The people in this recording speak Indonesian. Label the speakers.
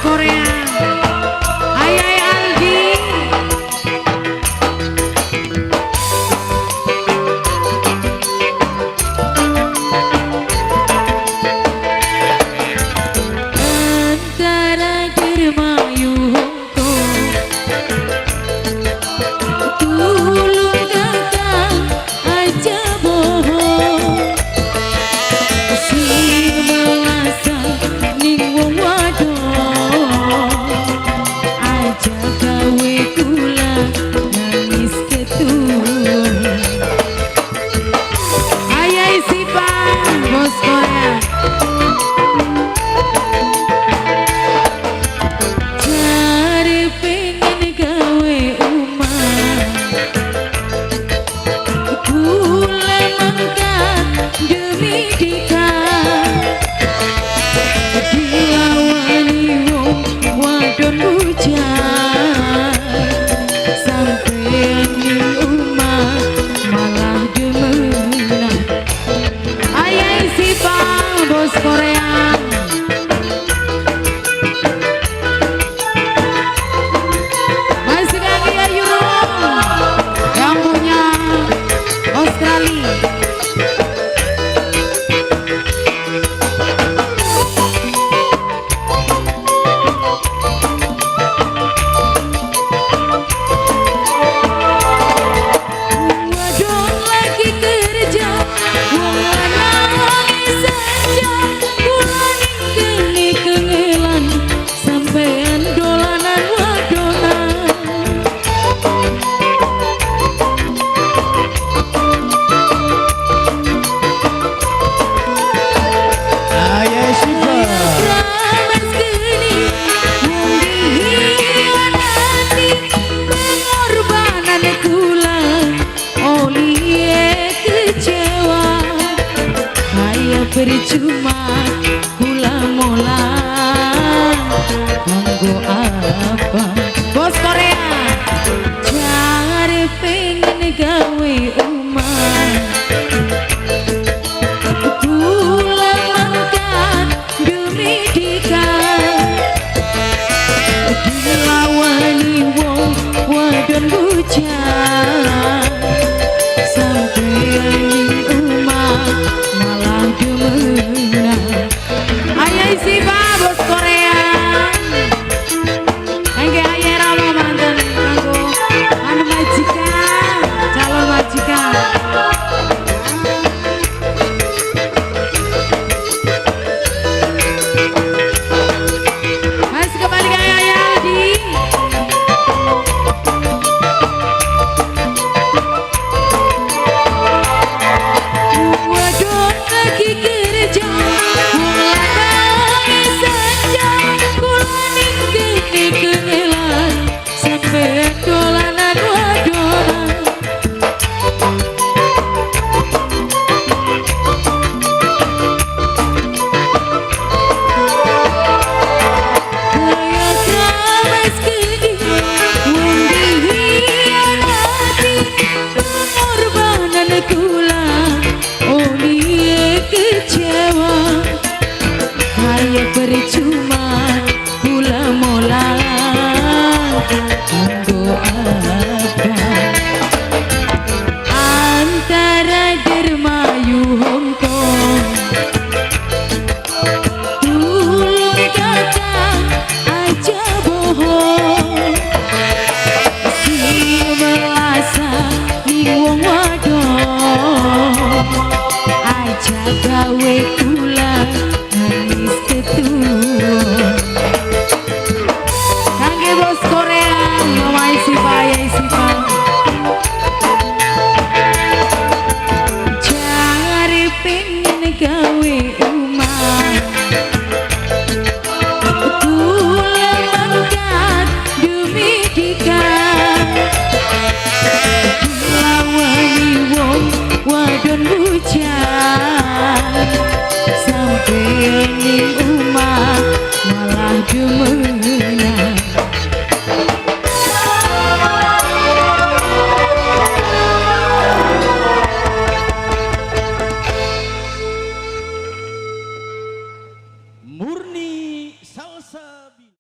Speaker 1: Korea. Ayai Aldi. Antara dermayu Hongkong, tulung datang aja bohong. Sing melasa ning wong wadon, aja gawe kula nangis ketuwon. Ayai Sipa, bos Korea. Cari pengen gawe umah, kula mangkat demi dikah. Dilawani wong wadon bujang, sampeyan ning umah malah demenan. Ayai Sipa, bos Korea. Masih lagi ya Euro yang punya Australia. Wadon lagi kerja, wong lanang saja, kula ning kene kengelan, sampean dolanan wadonan.
Speaker 2: Ayah Siva.
Speaker 1: Ramas geni, wong dihianati, pengorbanan kula, oleh kecewa. Kaya percuma kula mola, kanggo apa? Bos Korea, cari pengen gawe umah, kula mangkat demi dikah. Dilawani wong wadon bujang, sampeyan ning umah malah demenan. Ayai Siva, bos Korea. Engge ayai Rama mantan kanggo anu majikan, calon majikan. Masih kembali ke Ayai Aldi. Wadon lagi kerja, mulai saja, kula ning kene kengelan, sampeyan dolanan wadonan. Kaya kramas geni, wong dihianati, pengorbanan kula, oleh kecewa. Kaya percuma kula mola, kanggo apa? Antara dermayu Hongkong, tulung datang aja bohong. Sing melasa ning wong wadon, aja gawe kula nangis ketuwon. Kangge bos Korea, Mama Siva, Ayai Siva. Cari pengen gawe umah, kula mangkat demi dikah. Dilawani wong wadon bujang, sampeyan ning umah malah demen.